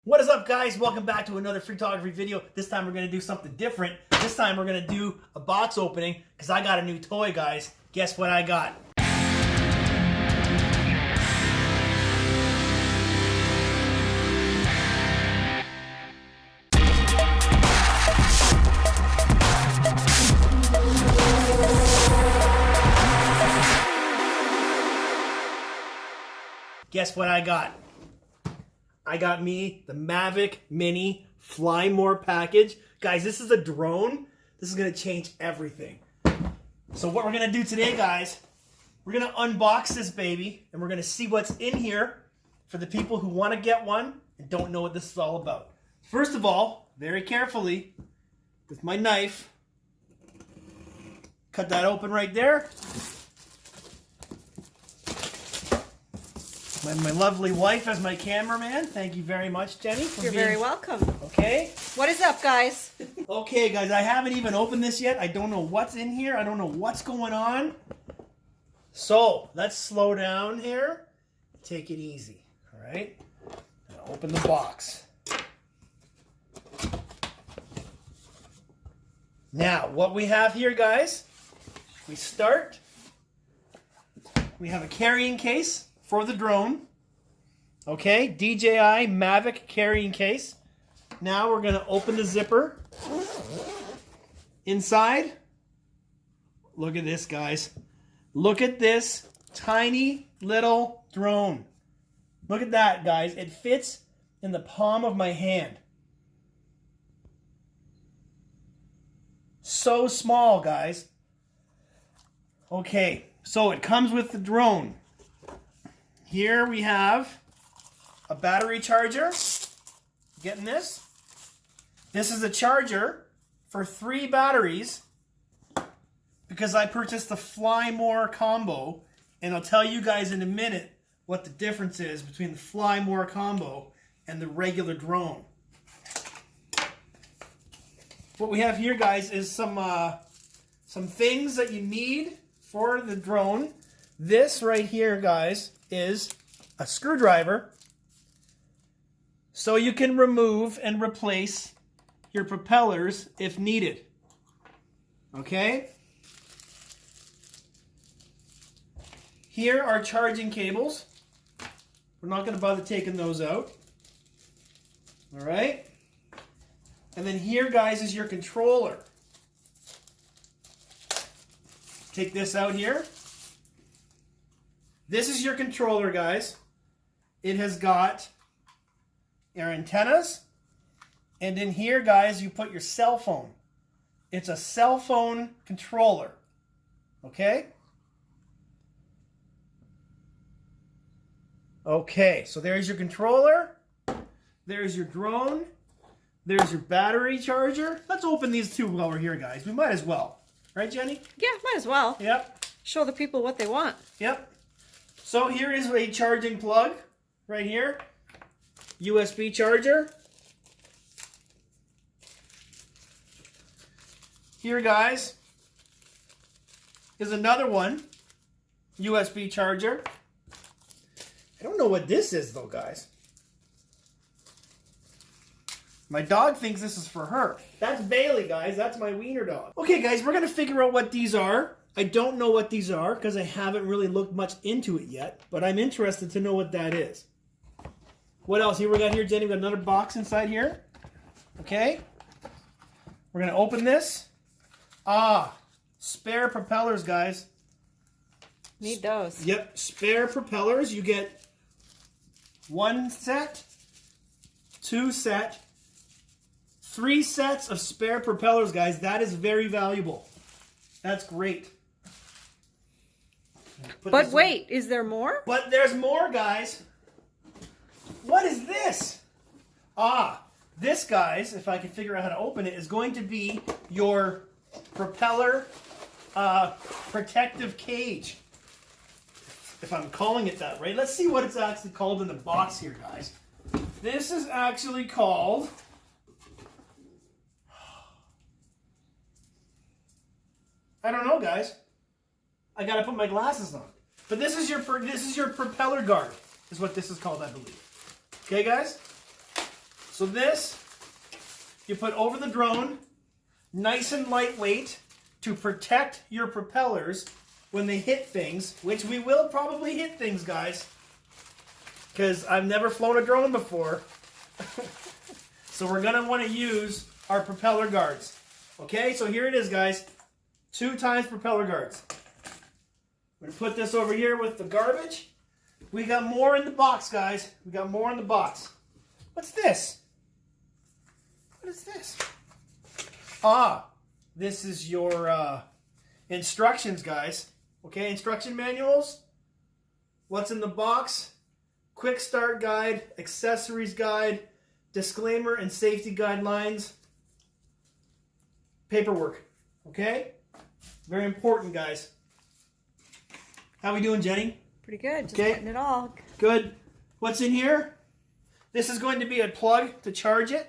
What is up, guys? Welcome back to another Freaktography video. This time we're going to do something different. This time we're going to do a box opening because I got a new toy, guys. Guess what I got? Guess what I got? I got me the Mavic Mini Fly package. Guys, this is a drone. This is going to change everything. So what we're going to do today, guys, we're going to unbox this baby and we're going to see what's in here for the people who want to get one and don't know what this is all about. First of all, very carefully, with my knife, cut that open right there. My lovely wife as my cameraman. Thank you very much, Jenny. You're very welcome. Okay. What is up, guys? Okay, guys, I haven't even opened this yet. I don't know what's in here. I don't know what's going on. So, let's slow down here. Take it easy, all right? Now open the box. Now, what we have here, guys, we start. We have a carrying case for the drone. Okay, DJI Mavic carrying case. Now we're going to open the zipper. Inside, look at this, guys. Look at this tiny little drone. Look at that, guys. It fits in the palm of my hand. So small, guys. Okay, so it comes with the drone. Here we have a battery charger. Getting this? This is a charger for 3 batteries because I purchased the Fly combo, and I'll tell you guys in a minute what the difference is between the Fly combo and the regular drone. What we have here, guys, is some things that you need for the drone. This right here, guys, is a screwdriver so you can remove and replace your propellers if needed. Okay? Here are charging cables. We're not going to bother taking those out. All right? And then here, guys, is your controller. Take this out here. This is your controller, guys. It has got your antennas. And in here, guys, you put your cell phone. It's a cell phone controller. Okay? Okay, so there's your controller. There's your drone. There's your battery charger. Let's open these two while we're here, guys. We might as well. Right, Jenny? Yeah, might as well. Yep. Show the people what they want. Yep. So here is a charging plug right here. USB charger. Here, guys, is another one. USB charger. I don't know what this is, though, guys. My dog thinks this is for her. That's Bailey, guys. That's my wiener dog. Okay, guys, we're going to figure out what these are. I don't know what these are because I haven't really looked much into it yet, but I'm interested to know what that is. What else? Here we got here, Jenny. We got another box inside here. Okay. We're going to open this. Ah, spare propellers, guys. Need those. Yep, spare propellers. You get 1 set, 2 set, 3 sets of spare propellers, guys. That is very valuable. That's great. But wait, is there more? But there's more, guys. What is this? Ah, this, guys, if I can figure out how to open it, is going to be your propeller protective cage. If I'm calling it that right. Let's see what it's actually called in the box here, guys. This is actually called... I don't know, guys. I gotta put my glasses on. But this is your propeller guard, is what this is called, I believe. Okay, guys? So this, you put over the drone, nice and lightweight, to protect your propellers when they hit things, which we will probably hit things, guys, because I've never flown a drone before. So we're going to want to use our propeller guards. Okay, so here it is, guys. 2 times propeller guards. I'm going to put this over here with the garbage. We got more in the box, guys. We got more in the box. What's this? What is this? Ah, this is your instructions, guys. Okay, instruction manuals. What's in the box? Quick start guide, accessories guide, disclaimer and safety guidelines, paperwork. Okay? Very important, guys. How we doing, Jenny? Pretty good. Just getting it all. Good. What's in here? This is going to be a plug to charge it.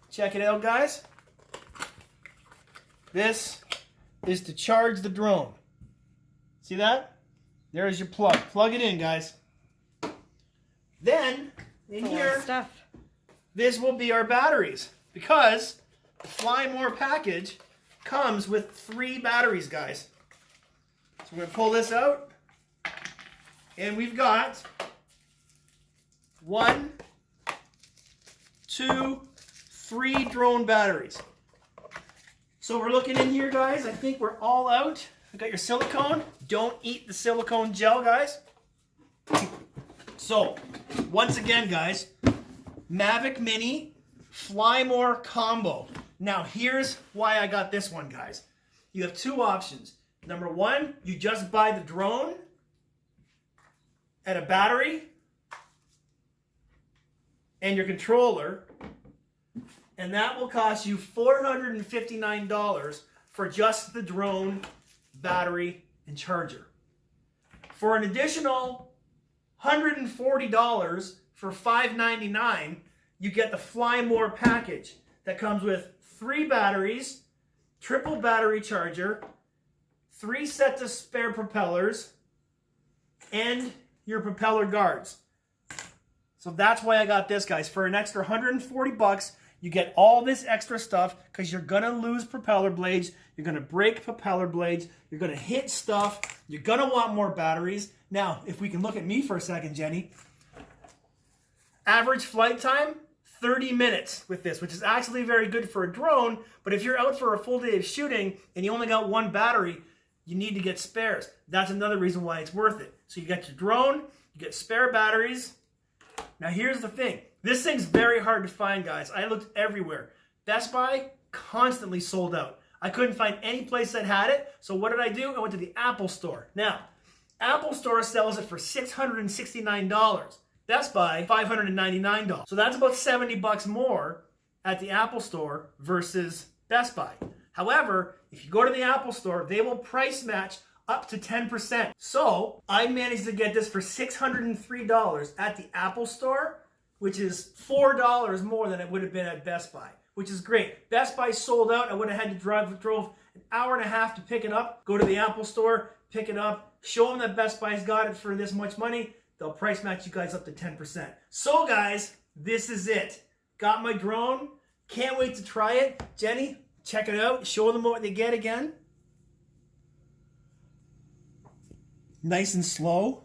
Check it out, guys. This is to charge the drone. See that? There's your plug. Plug it in, guys. Then, in here, this will be our batteries. Because the Fly More package comes with 3 batteries, guys. So we're going to pull this out. And we've got 1, 2, 3 drone batteries. So we're looking in here, guys. I think we're all out. We got your silicone. Don't eat the silicone gel, guys. So, once again, guys, Mavic Mini Fly More combo. Now, here's why I got this one, guys. You have 2 options. Number 1, you just buy the drone and a battery and your controller, and that will cost you $459 for just the drone, battery, and charger. For an additional $140 for $599, you get the Fly More package that comes with 3 batteries, triple battery charger, 3 sets of spare propellers, and your propeller guards. So that's why I got this, guys. For an extra $140, you get all this extra stuff because you're going to lose propeller blades. You're going to break propeller blades. You're going to hit stuff. You're going to want more batteries. Now, if we can look at me for a second, Jenny. Average flight time, 30 minutes with this, which is actually very good for a drone. But if you're out for a full day of shooting and you only got 1 battery, you need to get spares. That's another reason why it's worth it. So you get your drone, you get spare batteries. Now here's the thing. This thing's very hard to find, guys. I looked everywhere. Best Buy, constantly sold out. I couldn't find any place that had it. So what did I do? I went to the Apple Store. Now, Apple Store sells it for $669. Best Buy, $599. So that's about $70 more at the Apple Store versus Best Buy. However, if you go to the Apple Store, they will price match up to 10%. So I managed to get this for $603 at the Apple Store, which is $4 more than it would have been at Best Buy, which is great. Best Buy sold out. I would have had to drove an hour and a half to pick it up. Go to the Apple Store, pick it up, show them that Best Buy's got it for this much money. They'll price match you guys up to 10%. So guys, this is it. Got my drone. Can't wait to try it. Jenny, check it out. Show them what they get again. Nice and slow.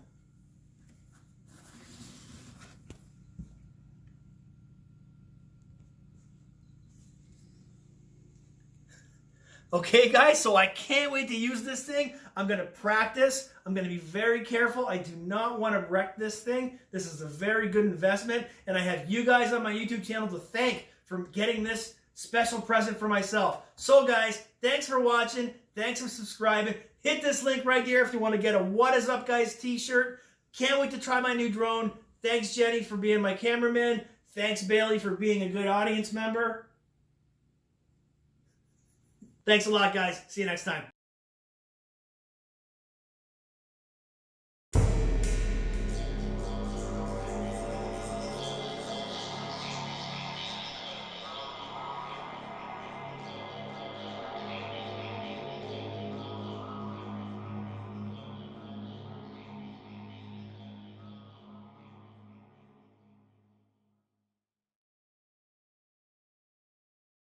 Okay, guys, so I can't wait to use this thing. I'm going to practice. I'm going to be very careful. I do not want to wreck this thing. This is a very good investment, and I have you guys on my YouTube channel to thank for getting this special present for myself. So, guys, thanks for watching. Thanks for subscribing. Hit this link right here if you want to get a What Is Up Guys t-shirt. Can't wait to try my new drone. Thanks, Jenny, for being my cameraman. Thanks, Bailey, for being a good audience member. Thanks a lot, guys. See you next time.